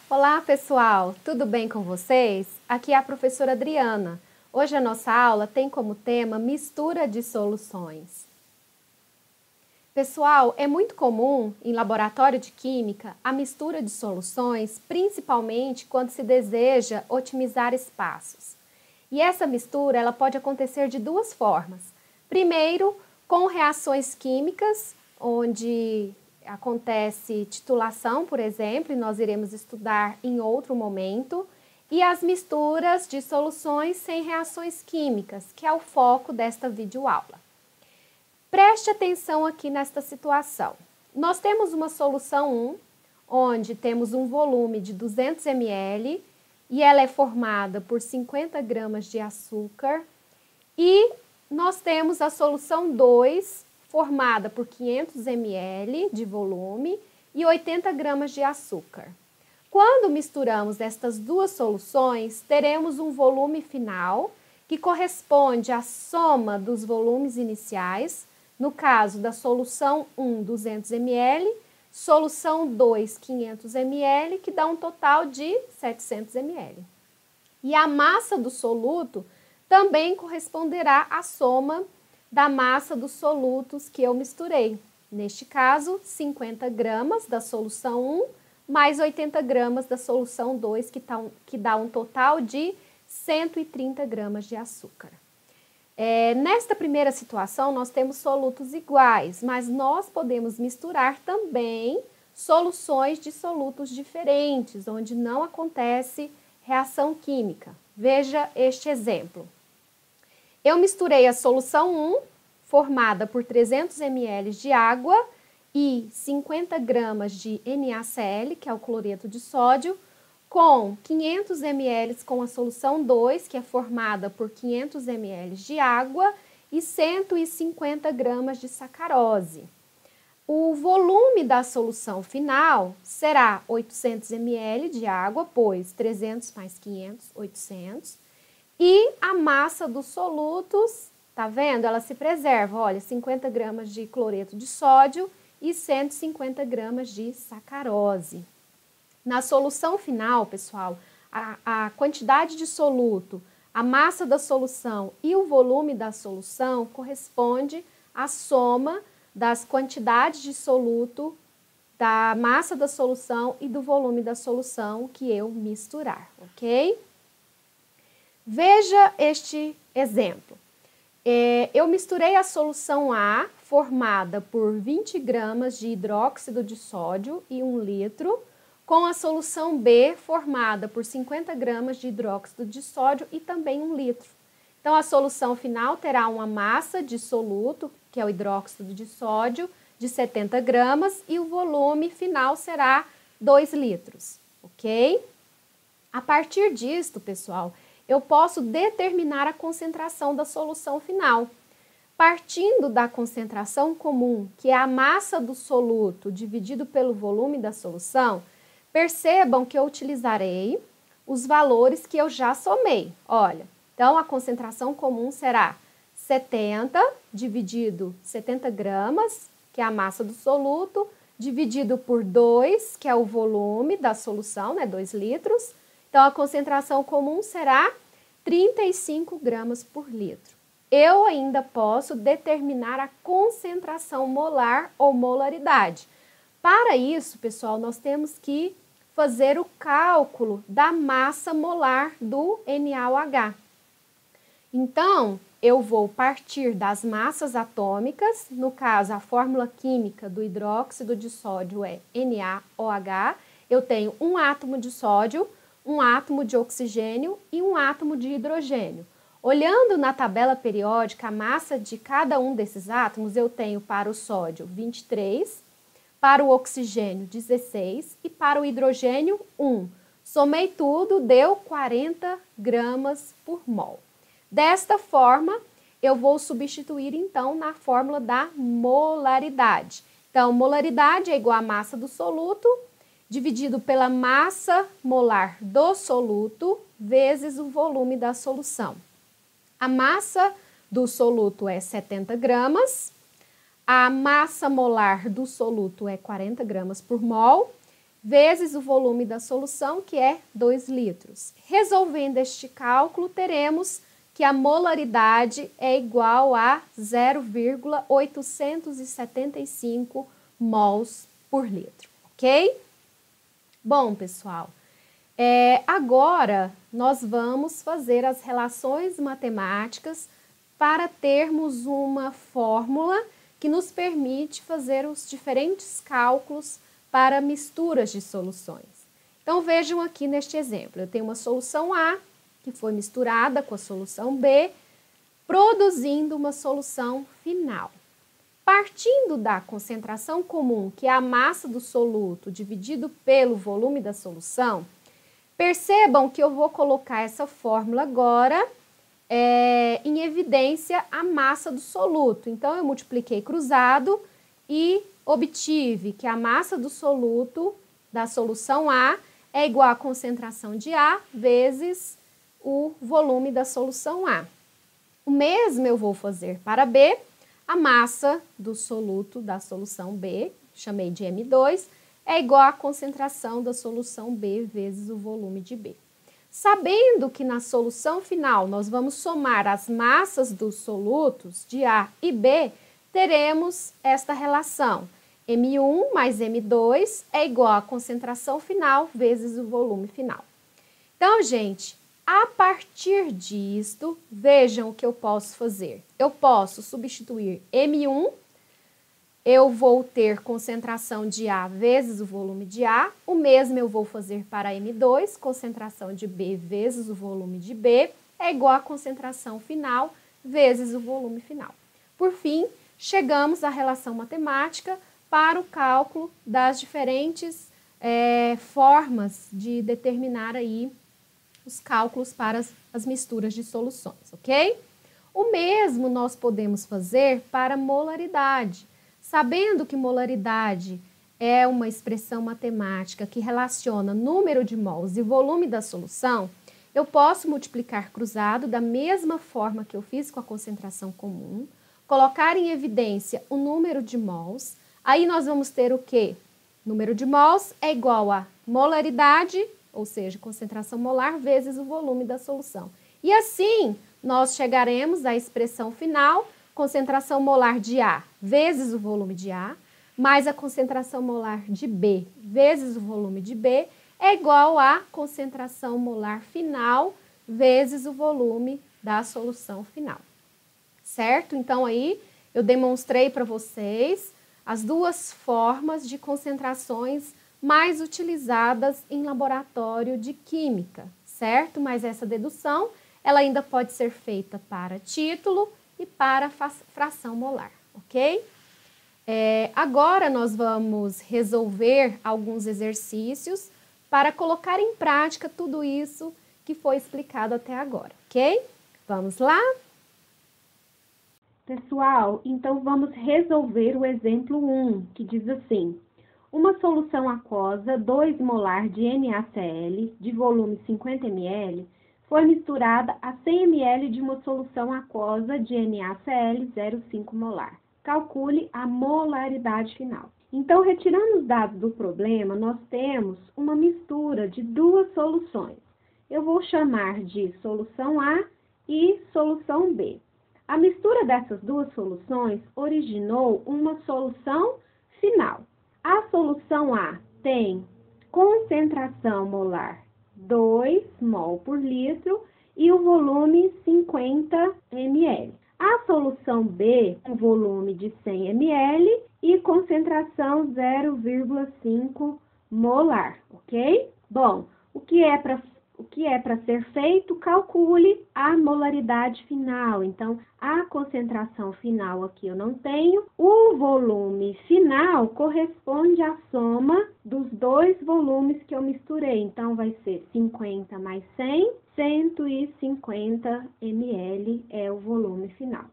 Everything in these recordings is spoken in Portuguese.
Olá, pessoal! Tudo bem com vocês? Aqui é a professora Adriana. Hoje a nossa aula tem como tema mistura de soluções. Pessoal, é muito comum em laboratório de química a mistura de soluções, principalmente quando se deseja otimizar espaços. E essa mistura ela pode acontecer de duas formas. Primeiro, com reações químicas, onde acontece titulação, por exemplo, e nós iremos estudar em outro momento, e as misturas de soluções sem reações químicas, que é o foco desta videoaula. Preste atenção aqui nesta situação. Nós temos uma solução 1, onde temos um volume de 200 ml e ela é formada por 50 gramas de açúcar, e nós temos a solução 2, formada por 500 ml de volume e 80 gramas de açúcar. Quando misturamos estas duas soluções, teremos um volume final que corresponde à soma dos volumes iniciais, no caso da solução 1, 200 ml, solução 2, 500 ml, que dá um total de 700 ml. E a massa do soluto também corresponderá à soma da massa dos solutos que eu misturei. Neste caso, 50 gramas da solução 1 mais 80 gramas da solução 2, que dá um total de 130 gramas de açúcar. Nesta primeira situação, nós temos solutos iguais, mas nós podemos misturar também soluções de solutos diferentes, onde não acontece reação química. Veja este exemplo. Eu misturei a solução 1, formada por 300 ml de água e 50 gramas de NaCl, que é o cloreto de sódio, com 500 ml com a solução 2, que é formada por 500 ml de água e 150 gramas de sacarose. O volume da solução final será 800 ml de água, pois 300 mais 500, 800. E a massa dos solutos, tá vendo? Ela se preserva, olha, 50 gramas de cloreto de sódio e 150 gramas de sacarose. Na solução final, pessoal, a quantidade de soluto, a massa da solução e o volume da solução corresponde à soma das quantidades de soluto, da massa da solução e do volume da solução que eu misturar, ok? Veja este exemplo. Eu misturei a solução A, formada por 20 gramas de hidróxido de sódio e 1 litro, com a solução B, formada por 50 gramas de hidróxido de sódio e também 1 litro. Então, a solução final terá uma massa de soluto, que é o hidróxido de sódio, de 70 gramas e o volume final será 2 litros, ok? A partir disto, pessoal, eu posso determinar a concentração da solução final. Partindo da concentração comum, que é a massa do soluto dividido pelo volume da solução, percebam que eu utilizarei os valores que eu já somei. Olha, então a concentração comum será 70 dividido 70 gramas, que é a massa do soluto, dividido por 2, que é o volume da solução, né, 2 litros. Então, a concentração comum será 35 gramas por litro. Eu ainda posso determinar a concentração molar ou molaridade. Para isso, pessoal, nós temos que fazer o cálculo da massa molar do NaOH. Então, eu vou partir das massas atômicas, no caso, a fórmula química do hidróxido de sódio é NaOH. Eu tenho um átomo de sódio, um átomo de oxigênio e um átomo de hidrogênio. Olhando na tabela periódica, a massa de cada um desses átomos, eu tenho para o sódio 23, para o oxigênio 16 e para o hidrogênio 1. Somei tudo, deu 40 gramas por mol. Desta forma, eu vou substituir então na fórmula da molaridade. Então, molaridade é igual à massa do soluto, dividido pela massa molar do soluto, vezes o volume da solução. A massa do soluto é 70 gramas, a massa molar do soluto é 40 gramas por mol, vezes o volume da solução, que é 2 litros. Resolvendo este cálculo, teremos que a molaridade é igual a 0,875 mols por litro, ok? Bom, pessoal, agora nós vamos fazer as relações matemáticas para termos uma fórmula que nos permite fazer os diferentes cálculos para misturas de soluções. Então, vejam aqui neste exemplo, eu tenho uma solução A, que foi misturada com a solução B, produzindo uma solução final. Partindo da concentração comum, que é a massa do soluto dividido pelo volume da solução, percebam que eu vou colocar essa fórmula agora em evidência a massa do soluto. Então, eu multipliquei cruzado e obtive que a massa do soluto da solução A é igual à concentração de A vezes o volume da solução A. O mesmo eu vou fazer para B, a massa do soluto da solução B, chamei de M2, é igual à concentração da solução B vezes o volume de B. Sabendo que na solução final nós vamos somar as massas dos solutos de A e B, teremos esta relação. M1 mais M2 é igual à concentração final vezes o volume final. Então, gente, a partir disto, vejam o que eu posso fazer. Eu posso substituir M1, eu vou ter concentração de A vezes o volume de A, o mesmo eu vou fazer para M2, concentração de B vezes o volume de B, é igual à concentração final vezes o volume final. Por fim, chegamos à relação matemática para o cálculo das diferentes formas de determinar aí os cálculos para as misturas de soluções, ok? O mesmo nós podemos fazer para molaridade. Sabendo que molaridade é uma expressão matemática que relaciona número de mols e volume da solução, eu posso multiplicar cruzado da mesma forma que eu fiz com a concentração comum, colocar em evidência o número de mols, aí nós vamos ter o quê? Número de mols é igual a molaridade, ou seja, concentração molar, vezes o volume da solução. E assim, nós chegaremos à expressão final, concentração molar de A vezes o volume de A, mais a concentração molar de B vezes o volume de B, é igual a concentração molar final vezes o volume da solução final. Certo? Então, aí, eu demonstrei para vocês as duas formas de concentrações mais utilizadas em laboratório de química, certo? Mas essa dedução, ela ainda pode ser feita para título e para fração molar, ok? Agora nós vamos resolver alguns exercícios para colocar em prática tudo isso que foi explicado até agora, ok? Vamos lá? Pessoal, então vamos resolver o exemplo 1, que diz assim: uma solução aquosa 2 molar de NaCl, de volume 50 ml, foi misturada a 100 ml de uma solução aquosa de NaCl 0,5 molar. Calcule a molaridade final. Então, retirando os dados do problema, nós temos uma mistura de duas soluções. Eu vou chamar de solução A e solução B. A mistura dessas duas soluções originou uma solução final. A solução A tem concentração molar 2 mol por litro e o volume 50 ml. A solução B, com volume de 100 ml e concentração 0,5 molar, ok? Bom, o que é para ser feito? Calcule a molaridade final. Então, a concentração final aqui eu não tenho. O volume final corresponde à soma dos dois volumes que eu misturei. Então, vai ser 50 mais 100, 150 ml é o volume final.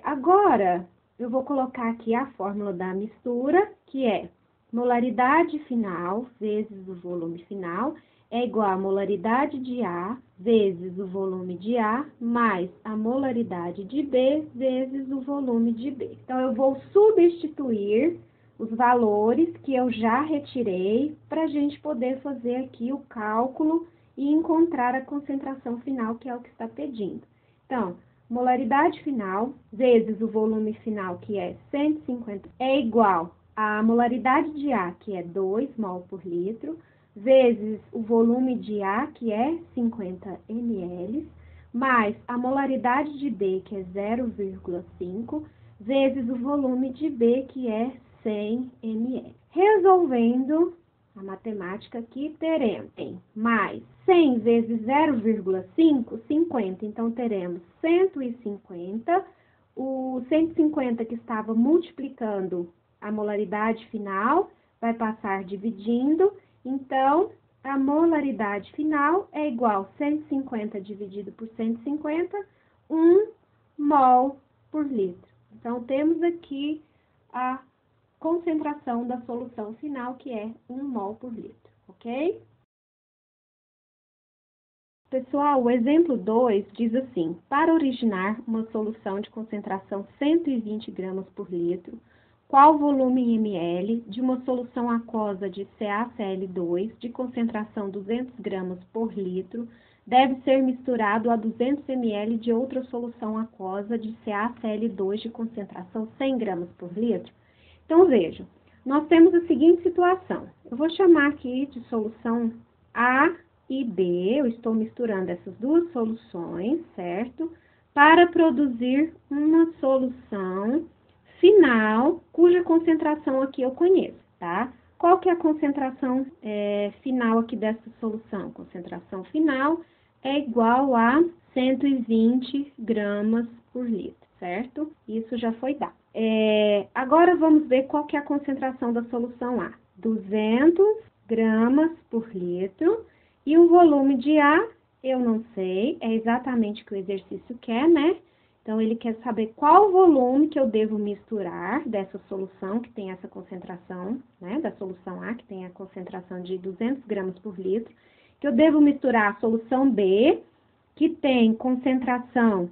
Agora, eu vou colocar aqui a fórmula da mistura, que é molaridade final vezes o volume final, é igual a molaridade de A vezes o volume de A, mais a molaridade de B vezes o volume de B. Então, eu vou substituir os valores que eu já retirei para a gente poder fazer aqui o cálculo e encontrar a concentração final, que é o que está pedindo. Então, molaridade final vezes o volume final, que é 150, é igual à molaridade de A, que é 2 mol por litro, vezes o volume de A, que é 50 ml, mais a molaridade de B, que é 0,5, vezes o volume de B, que é 100 ml. Resolvendo a matemática aqui, teremos mais 100 vezes 0,5, 50. Então, teremos 150. O 150 que estava multiplicando a molaridade final vai passar dividindo. Então, a molaridade final é igual a 150 dividido por 150, 1 mol por litro. Então, temos aqui a concentração da solução final, que é 1 mol por litro, ok? Pessoal, o exemplo 2 diz assim: para originar uma solução de concentração 120 gramas por litro, qual volume em ml de uma solução aquosa de CaCl2 de concentração 200 gramas por litro deve ser misturado a 200 ml de outra solução aquosa de CaCl2 de concentração 100 gramas por litro? Então, vejam, nós temos a seguinte situação. Eu vou chamar aqui de solução A e B, eu estou misturando essas duas soluções, certo? Para produzir uma solução final, cuja concentração aqui eu conheço, tá? Qual que é a concentração final aqui dessa solução? Concentração final é igual a 120 gramas por litro, certo? Isso já foi dado. Agora vamos ver qual que é a concentração da solução A. 200 gramas por litro. E o volume de A, eu não sei, é exatamente o que o exercício quer, né? Então, ele quer saber qual volume que eu devo misturar dessa solução, que tem essa concentração, né? Da solução A, que tem a concentração de 200 gramas por litro. Que eu devo misturar a solução B, que tem concentração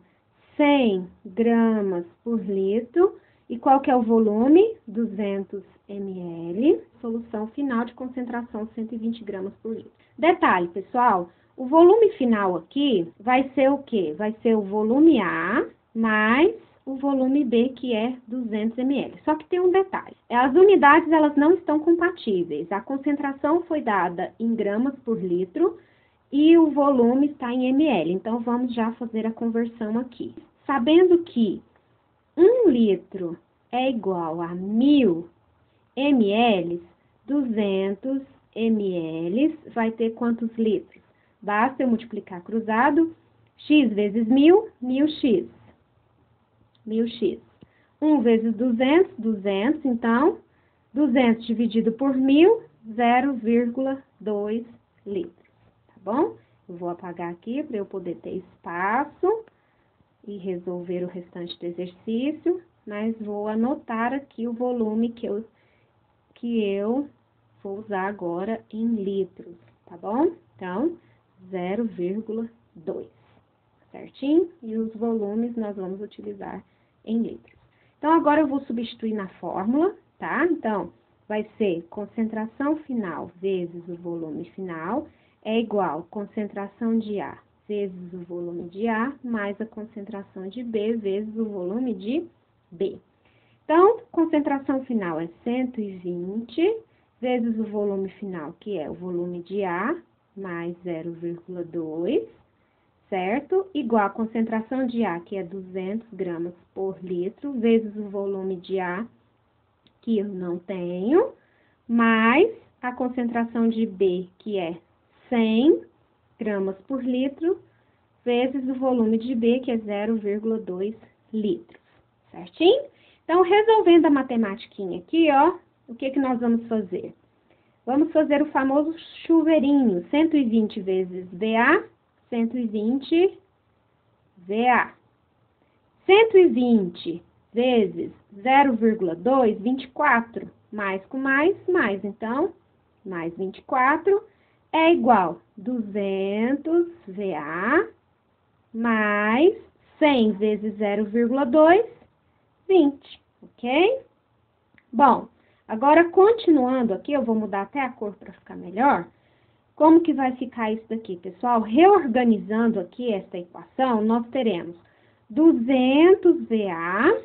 100 gramas por litro. E qual que é o volume? 200 ml. Solução final de concentração 120 gramas por litro. Detalhe, pessoal, o volume final aqui vai ser o quê? Vai ser o volume A mais o volume B, que é 200 ml. Só que tem um detalhe. As unidades, elas não estão compatíveis. A concentração foi dada em gramas por litro e o volume está em ml. Então, vamos já fazer a conversão aqui. Sabendo que 1 litro é igual a 1000 ml, 200 ml vai ter quantos litros? Basta eu multiplicar cruzado, x vezes 1000, 1000x. 1000x. 1 vezes 200, 200, então, 200 dividido por 1000, 0,2 litros, tá bom? Eu vou apagar aqui para eu poder ter espaço e resolver o restante do exercício, mas vou anotar aqui o volume que eu vou usar agora em litros, tá bom? Então, 0,2, certinho? E os volumes nós vamos utilizar em litros. Então, agora eu vou substituir na fórmula, tá? Então, vai ser concentração final vezes o volume final é igual a concentração de A vezes o volume de A, mais a concentração de B vezes o volume de B. Então, concentração final é 120 vezes o volume final, que é o volume de A, mais 0,2, certo? Igual a concentração de A, que é 200 gramas por litro, vezes o volume de A, que eu não tenho, mais a concentração de B, que é 100 gramas por litro, vezes o volume de B, que é 0,2 litros, certinho? Então, resolvendo a matematiquinha aqui, ó, o que nós vamos fazer? Vamos fazer o famoso chuveirinho, 120 vezes VA, 120 VA. 120 vezes 0,2, 24, mais com mais, então, mais 24, é igual a 200 VA, mais 100 vezes 0,2, 20, ok? Bom, Agora, continuando aqui, eu vou mudar até a cor para ficar melhor. Como que vai ficar isso daqui, pessoal? Reorganizando aqui esta equação, nós teremos 200 VA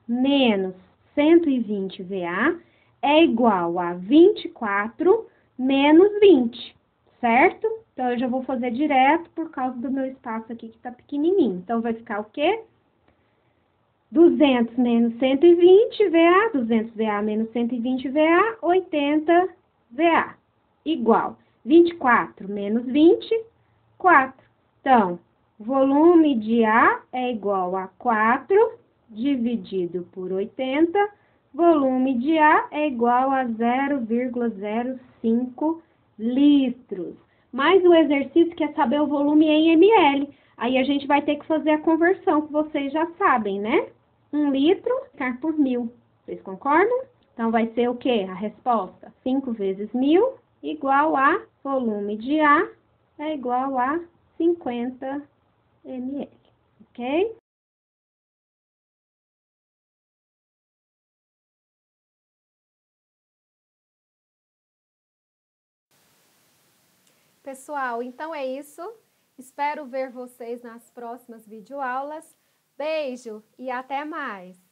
menos 120 VA é igual a 24 menos 20, certo? Então, eu já vou fazer direto por causa do meu espaço aqui que tá pequenininho. Então, vai ficar o quê? 200 menos 120 VA, 200 VA menos 120 VA, 80 VA, igual 24 menos 20, 4. Então, volume de A é igual a 4 dividido por 80, volume de A é igual a 0,05 litros. Mas o exercício quer saber o volume em ml. Aí a gente vai ter que fazer a conversão, que vocês já sabem, né? 1 litro ficar por 1000. Vocês concordam? Então, vai ser o quê? A resposta? 5 vezes 1000 igual a volume de A é igual a 50 ml. Ok? Pessoal, então é isso. Espero ver vocês nas próximas videoaulas. Beijo e até mais!